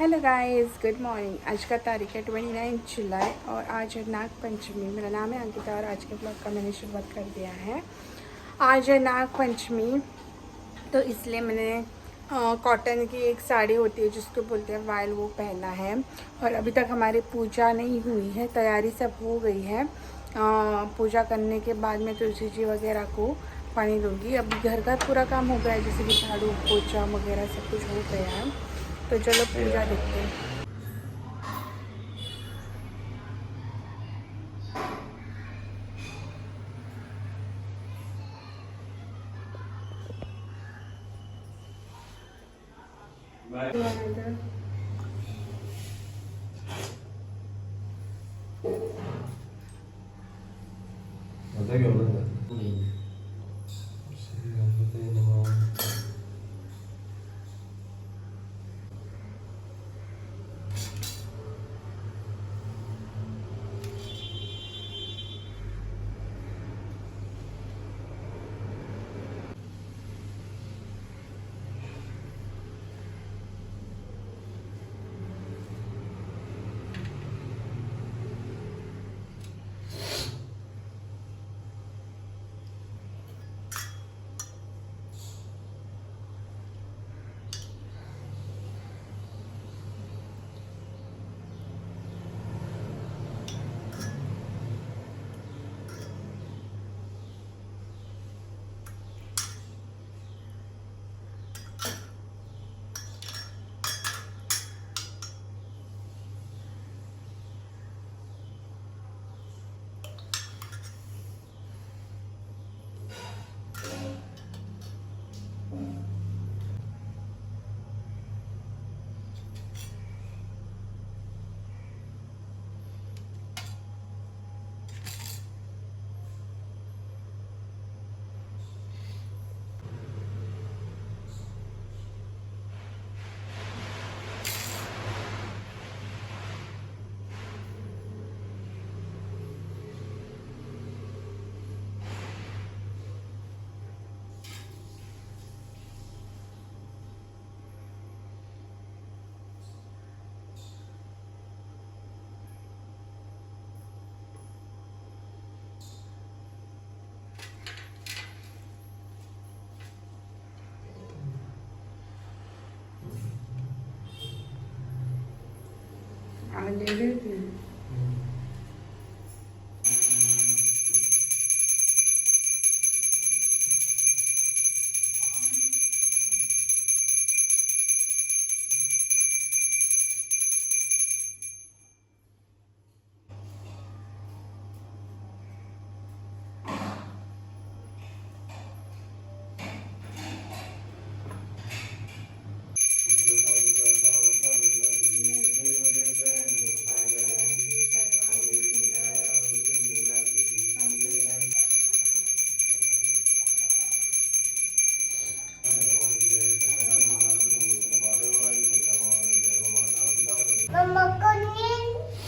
Hello guys, good morning. आज का तारीख है 29 जुलाई और आज है नाग पंचमी। मेरा नाम है अंकिता और आज के ब्लॉग का मैंने शुरुआत कर दिया है। आज है नाग पंचमी, तो इसलिए मैंने कॉटन की एक साड़ी होती है जिसको बोलते हैं वायल, वो पहना है। और अभी तक हमारी पूजा नहीं हुई है, तैयारी सब हो गई है। पूजा करने के बाद मैं तुलसी जी वगैरह को पानी दूँगी। अभी घर का पूरा काम हो गया है, जैसे कि झाड़ू पोछा वगैरह सब कुछ हो गया है। तो चलो पूजा देखते हैं। 갑자기 오는 것 같아.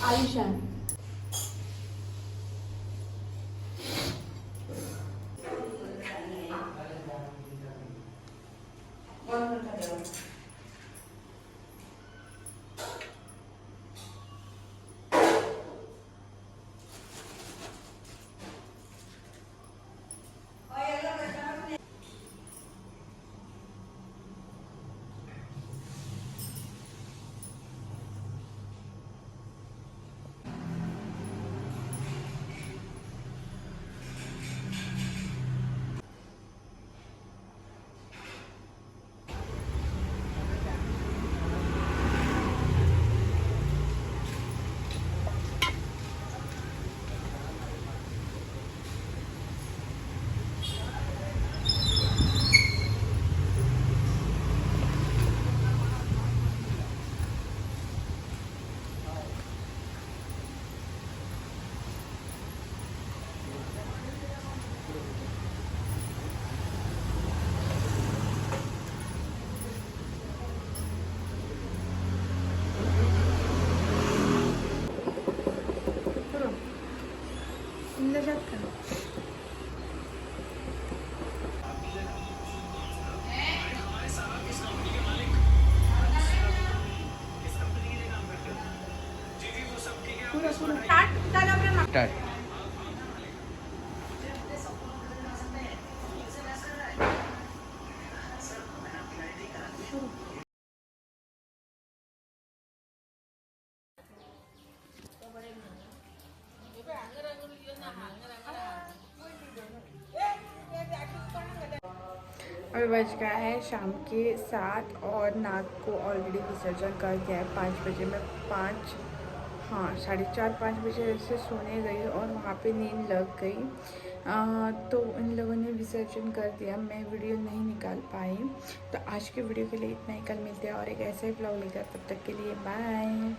आयुषा स्टार्ट। अभी बज गया है शाम के 7 और नाग को ऑलरेडी विसर्जन कर दिया है 5 बजे। मैं 5 हाँ 4:30-5 बजे से सोने गई और वहाँ पे नींद लग गई। तो इन लोगों ने विसर्जन कर दिया, मैं वीडियो नहीं निकाल पाई। तो आज के वीडियो के लिए इतना ही, कल मिलते हैं और एक ऐसा ही ब्लॉग लेकर, तब तक के लिए बाय।